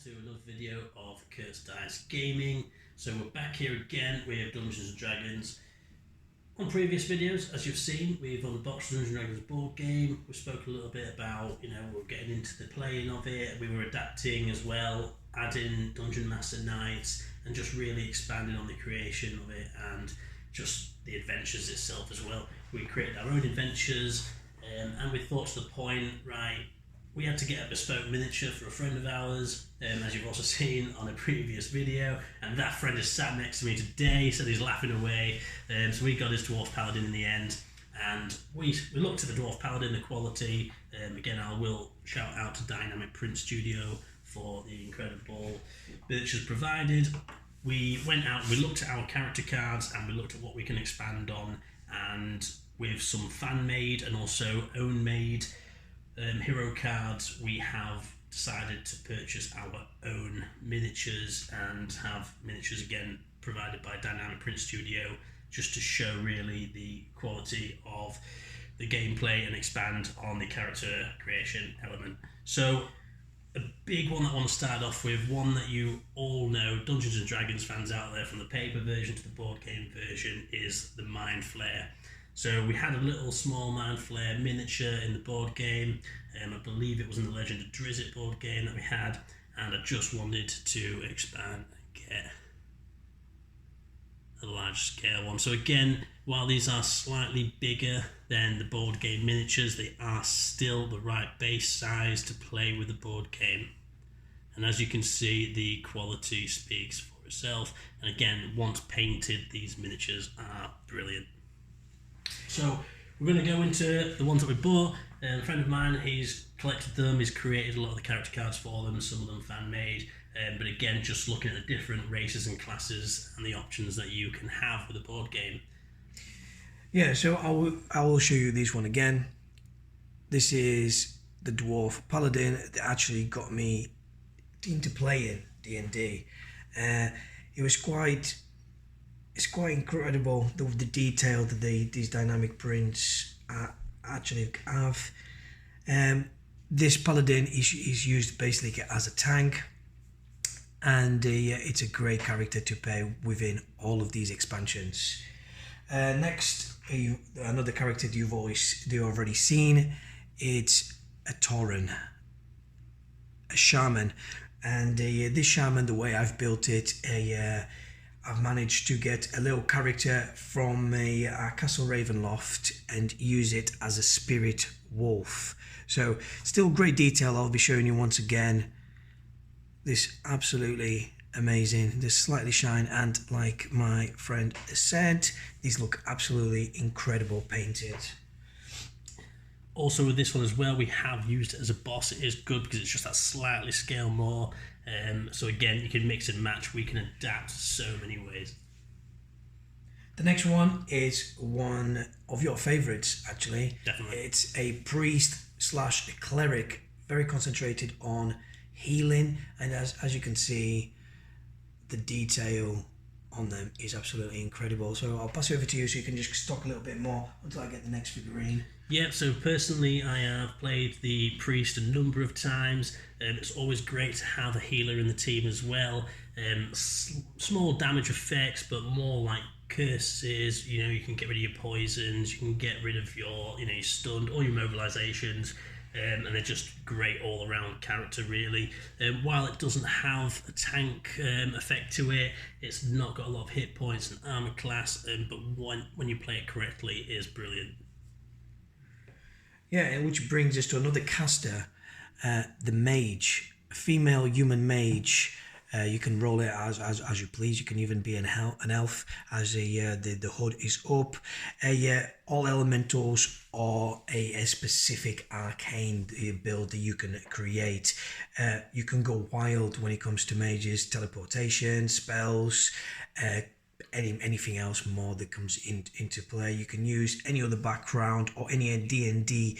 to another video of Kurt's Dice Gaming. So we're back here again with Dungeons and Dragons. On previous videos, as you've seen, we've unboxed Dungeons and Dragons board game. We spoke a little bit about, we're getting into the playing of it. We were adapting as well, adding Dungeon Master Nights, and just really expanding on the creation of it and just the adventures itself as well. We created our own adventures, and we thought to the point, right, we had to get a bespoke miniature for a friend of ours, as you've also seen on a previous video, and that friend is sat next to me today, so he's laughing away. So we got his Dwarf Paladin in the end, and we looked at the Dwarf Paladin, the quality. Again, I will shout out to Dynamic Print Studio for the incredible miniatures provided. We went out, we looked at our character cards, and we looked at what we can expand on, and with some fan-made and also own-made hero cards, we have decided to purchase our own miniatures and have miniatures again provided by Dynamic Print Studio, just to show really the quality of the gameplay and expand on the character creation element. So a big one that I want to start off with, one that you all know, Dungeons and Dragons fans out there, from the paper version to the board game version, is the Mind Flayer. So we had a little small Mind Flayer miniature in the board game, I believe it was in the Legend of Drizzt board game that we had, and I just wanted to expand and get a large scale one. So again, while these are slightly bigger than the board game miniatures, they are still the right base size to play with the board game. And as you can see, the quality speaks for itself. And again, once painted, these miniatures are brilliant. So we're going to go into the ones that we bought. A friend of mine, he's collected them, he's created a lot of the character cards for them, some of them fan-made. But again, just looking at the different races and classes and the options that you can have with a board game. Yeah, so I will show you this one again. This is the Dwarf Paladin that actually got me into playing D&D. It's quite incredible the detail that these dynamic prints actually have. This Paladin is used basically as a tank, and it's a great character to play within all of these expansions. Next, another character you've already seen. It's a Tauren, a shaman, and this shaman, the way I've built it, I've managed to get a little character from a Castle Ravenloft and use it as a spirit wolf. So still great detail. I'll be showing you once again. This absolutely amazing. This slightly shine, and like my friend said, these look absolutely incredible painted. Also with this one as well, we have used it as a boss. It is good because it's just that slightly scale more. So again, you can mix and match. We can adapt so many ways. The next one is one of your favorites, actually. Definitely. It's a priest / a cleric, very concentrated on healing, and as you can see, the detail on them is absolutely incredible. So I'll pass it over to you so you can just talk a little bit more until I get the next figurine. Yeah, so personally I have played the priest a number of times. It's always great to have a healer in the team as well. Small damage effects, but more like curses. You can get rid of your poisons, you can get rid of your your stunned or your mobilizations. And they're just great all-around character, really. While it doesn't have a tank effect to it, it's not got a lot of hit points and armor class, but when you play it correctly, it is brilliant. Yeah, which brings us to another caster, the mage, a female human mage. You can roll it as you please. You can even be an elf, as the hood is up. All elementals or a specific arcane build that you can create. You can go wild when it comes to mages, teleportation, spells, anything else more that comes into play. You can use any other background or any D&D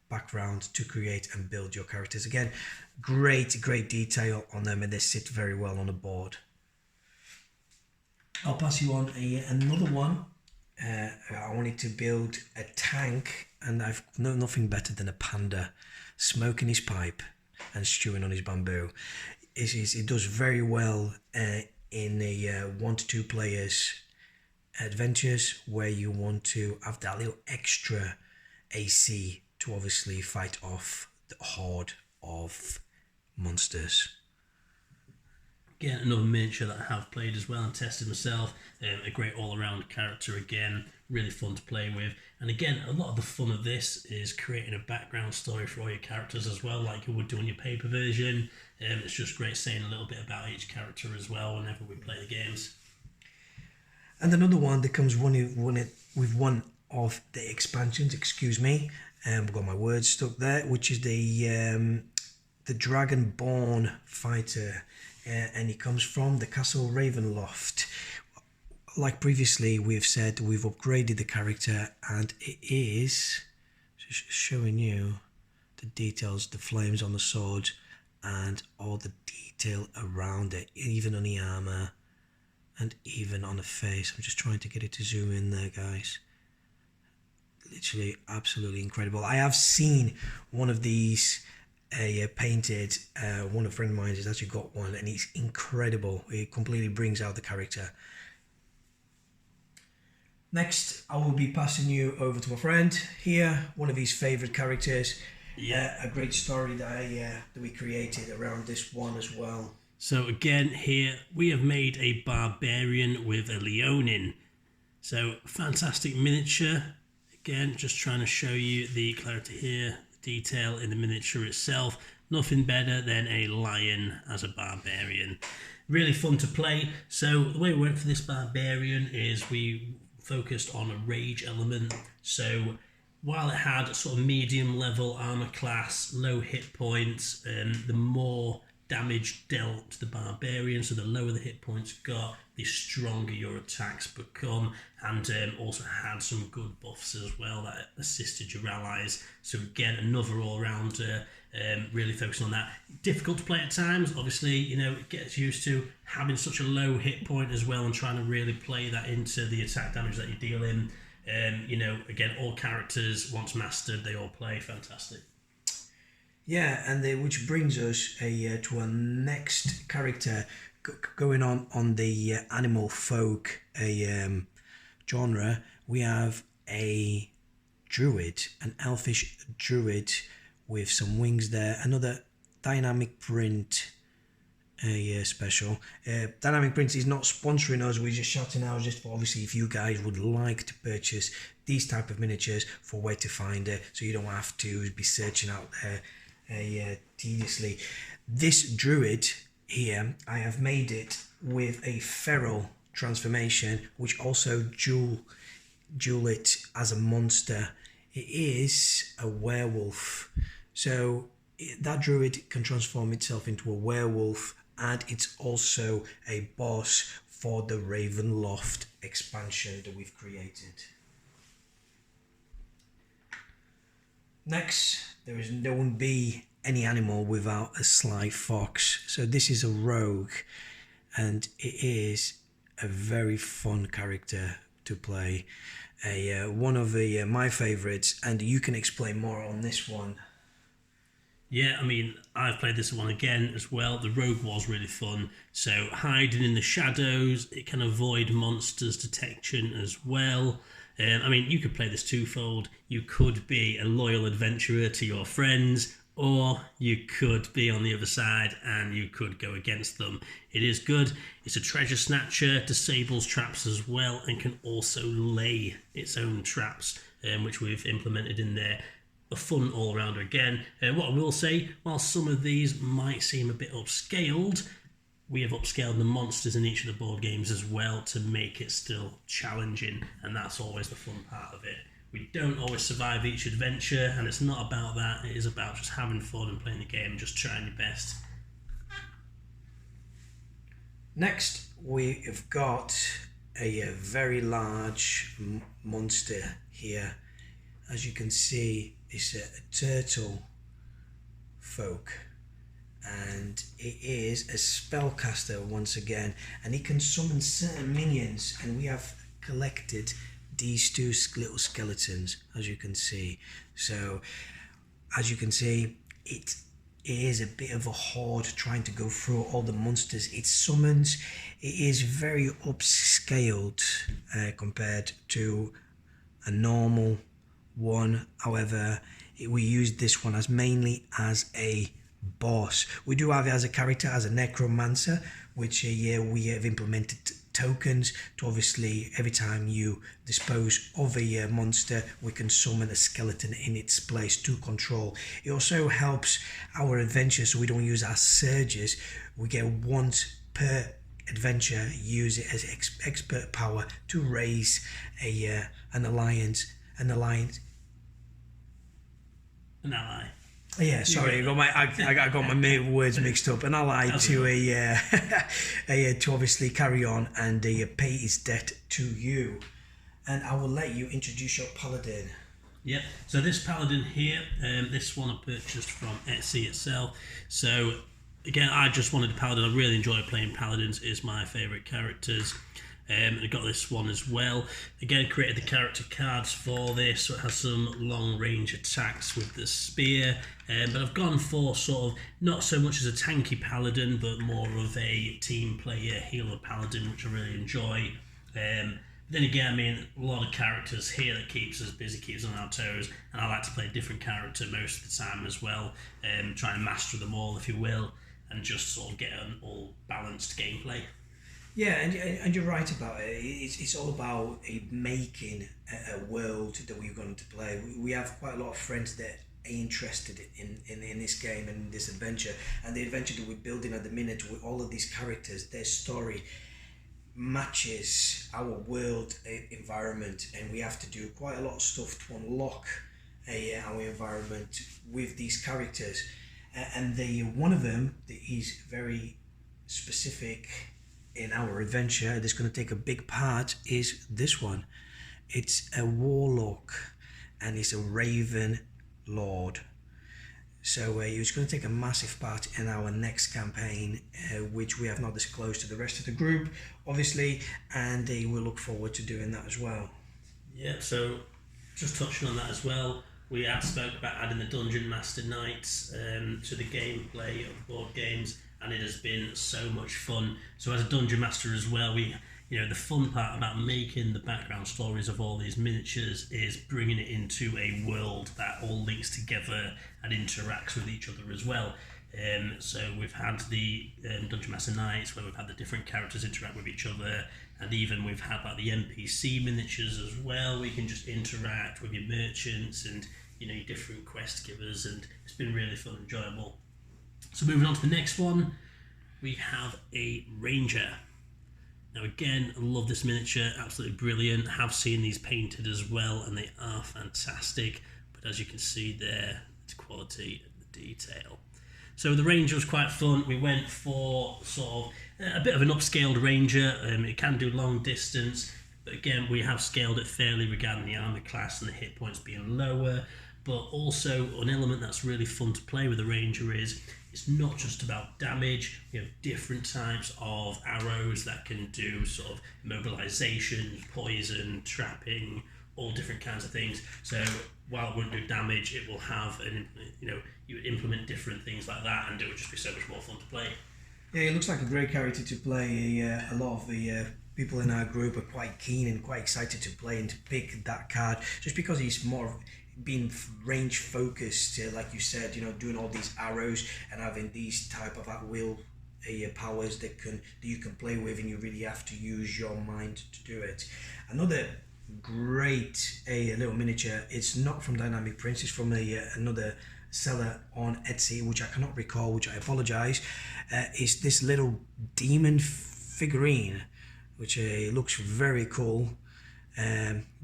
background to create and build your characters. Again, great detail on them, and they sit very well on the board. I'll pass you on another one. I wanted to build a tank, and I've known nothing better than a panda smoking his pipe and stewing on his bamboo. It does very well in a 1 to 2 players adventures where you want to have that little extra AC to obviously fight off the horde of monsters. Again, another miniature that I have played as well and tested myself. A great all-around character again, really fun to play with. And again, a lot of the fun of this is creating a background story for all your characters as well, like you would do on your paper version. It's just great saying a little bit about each character as well whenever we play the games. And another one that comes with one of the expansions, I've got my words stuck there, which is the Dragonborn fighter. And he comes from the Castle Ravenloft. Like previously we've said, we've upgraded the character, and it is just showing you the details, the flames on the sword and all the detail around it, even on the armour and even on the face. I'm just trying to get it to zoom in there, guys. Literally absolutely incredible. I have seen one of these painted. One of a friend of mine has actually got one, and it's incredible. It completely brings out the character. Next, I will be passing you over to my friend here, one of his favourite characters. Yeah, a great story that we created around this one as well. So again, here we have made a barbarian with a leonin. So fantastic miniature. Again, just trying to show you the clarity here, the detail in the miniature itself. Nothing better than a lion as a barbarian. Really fun to play. So the way we went for this barbarian is we focused on a rage element. So while it had sort of medium level armor class, low hit points, the more damage dealt to the barbarian, so the lower the hit points got, the stronger your attacks become, and also had some good buffs as well that assisted your allies. So again, another all-rounder, really focusing on that. Difficult to play at times, obviously, you know, it gets used to having such a low hit point as well and trying to really play that into the attack damage that you're dealing. You know, again, all characters, once mastered, they all play fantastic. Yeah, and which brings us to our next character, going on the animal folk genre. We have a druid, an elfish druid with some wings there. Another dynamic print special. Dynamic print is not sponsoring us. We're just shouting out just for, obviously, if you guys would like to purchase these type of miniatures, for where to find it, so you don't have to be searching out there tediously. This druid here, I have made it with a feral transformation, which also dual it as a monster. It is a werewolf, so that druid can transform itself into a werewolf, and it's also a boss for the Ravenloft expansion that we've created. Next, there won't be any animal without a sly fox. So this is a rogue, and it is a very fun character to play. One of my favourites, and you can explain more on this one. Yeah, I mean, I've played this one again as well. The rogue was really fun. So hiding in the shadows, it can avoid monsters' detection as well. I mean, you could play this twofold. You could be a loyal adventurer to your friends, or you could be on the other side and you could go against them. It is good. It's a treasure snatcher, disables traps as well, and can also lay its own traps, which we've implemented in there. A fun all-rounder again. What I will say, while some of these might seem a bit upscaled, we have upscaled the monsters in each of the board games as well to make it still challenging, and that's always the fun part of it. We don't always survive each adventure, and it's not about that. It is about just having fun and playing the game and just trying your best. Next, we have got a very large monster here. As you can see, it's a turtle folk, and it is a spellcaster once again, and it can summon certain minions, and we have collected these two little skeletons, as you can see. So as you can see, it it is a bit of a horde trying to go through all the monsters it summons. It is very upscaled compared to a normal one. However, we use this one as mainly as a boss. We do have it as a character, as a necromancer, which we have implemented tokens to obviously every time you dispose of a monster, we can summon a skeleton in its place to control. It also helps our adventure, so we don't use our surges. We get once per adventure, use it as expert power to raise an ally. Yeah, sorry, I got my words mixed up. An ally to to obviously carry on and pay his debt to you. And I will let you introduce your paladin. Yep. So this paladin here, this one I purchased from Etsy itself. So again, I just wanted a paladin. I really enjoy playing paladins. It's my favourite characters. And I got this one as well. Again, created the character cards for this, so it has some long range attacks with the spear. But I've gone for sort of not so much as a tanky paladin, but more of a team player healer paladin, which I really enjoy. Then again, I mean, a lot of characters here that keeps us busy, keeps us on our toes, and I like to play a different character most of the time as well. Try and master them all, if you will, and just sort of get an all balanced gameplay. Yeah, and you're right about it. It's all about making a world that we're going to play. We have quite a lot of friends that are interested in this game and this adventure. And the adventure that we're building at the minute with all of these characters, their story matches our world environment. And we have to do quite a lot of stuff to unlock our environment with these characters. And one of them that is very specific in our adventure that's going to take a big part is this one. It's a warlock and it's a raven lord. So it's going to take a massive part in our next campaign, which we have not disclosed to the rest of the group, obviously, and we'll look forward to doing that as well. Yeah, so just touching on that as well, we had spoke about adding the Dungeon Master Knights to the gameplay of board games, and it has been so much fun. So as a Dungeon Master as well, the fun part about making the background stories of all these miniatures is bringing it into a world that all links together and interacts with each other as well. So we've had the Dungeon Master Knights, where we've had the different characters interact with each other, and even we've had like the NPC miniatures as well. We can just interact with your merchants and your different quest givers, and it's been really fun and enjoyable. So moving on to the next one, we have a Ranger. Now again, I love this miniature, absolutely brilliant. I have seen these painted as well, and they are fantastic. But as you can see there, it's quality and the detail. So the Ranger was quite fun. We went for sort of a bit of an upscaled Ranger. It can do long distance, but again, we have scaled it fairly regarding the armor class and the hit points being lower. But also an element that's really fun to play with the Ranger is it's not just about damage. We have different types of arrows that can do sort of immobilization, poison, trapping, all different kinds of things. So while it won't do damage, it will have you would implement different things like that, and it would just be so much more fun to play. Yeah, it looks like a great character to play. A lot of the people in our group are quite keen and quite excited to play and to pick that card, just because he's more being range focused, like you said, doing all these arrows and having these type of at-will powers that you can play with, and you really have to use your mind to do it. Another great little miniature, it's not from Dynamic Prince, it's from another seller on Etsy, which I cannot recall, which I apologize. It's this little demon figurine, which looks very cool.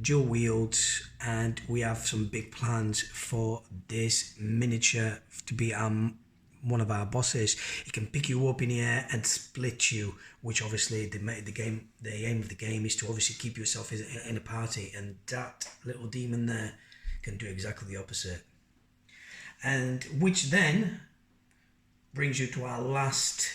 Dual wield, and we have some big plans for this miniature to be one of our bosses. It can pick you up in the air and split you, which obviously the aim of the game is to obviously keep yourself in a party, and that little demon there can do exactly the opposite. And which then brings you to our last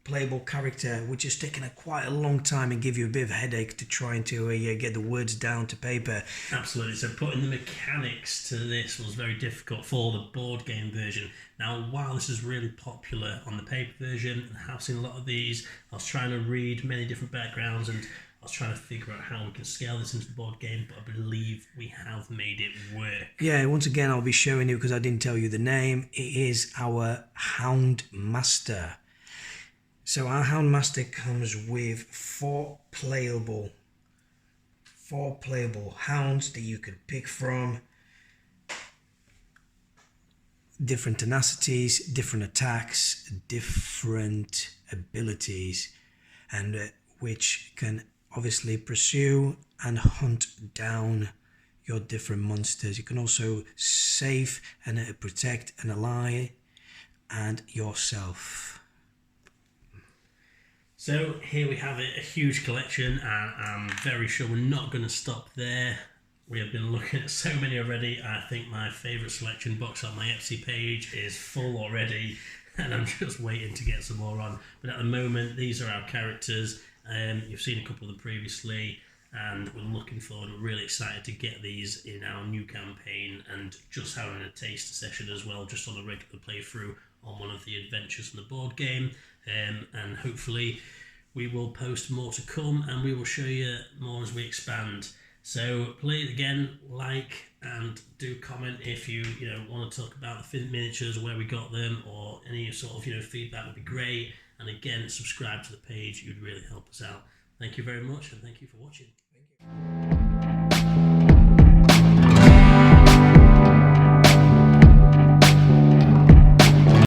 playable character, which has taken quite a long time and give you a bit of a headache to trying to get the words down to paper. Absolutely. So putting the mechanics to this was very difficult for the board game version. Now, while this is really popular on the paper version, and I have seen a lot of these, I was trying to read many different backgrounds and I was trying to figure out how we can scale this into the board game, but I believe we have made it work. Yeah, once again, I'll be showing you, because I didn't tell you the name. It is our Hound Master. So our Hound Master comes with four playable hounds that you could pick from. Different tenacities, different attacks, different abilities, and which can obviously pursue and hunt down your different monsters. You can also save and protect an ally and yourself. So here we have it, a huge collection, and I'm very sure we're not going to stop there. We have been looking at so many already. I think my favourite selection box on my Etsy page is full already, and I'm just waiting to get some more on. But at the moment, these are our characters. You've seen a couple of them previously, and we're looking forward. We're really excited to get these in our new campaign, and just having a taster session as well, just on a regular playthrough on one of the adventures in the board game. And hopefully we will post more to come, and we will show you more as we expand. So please, again, like and do comment if you want to talk about the miniatures, where we got them, or any sort of feedback would be great. And again, subscribe to the page. You'd really help us out. Thank you very much, and thank you for watching. Thank you.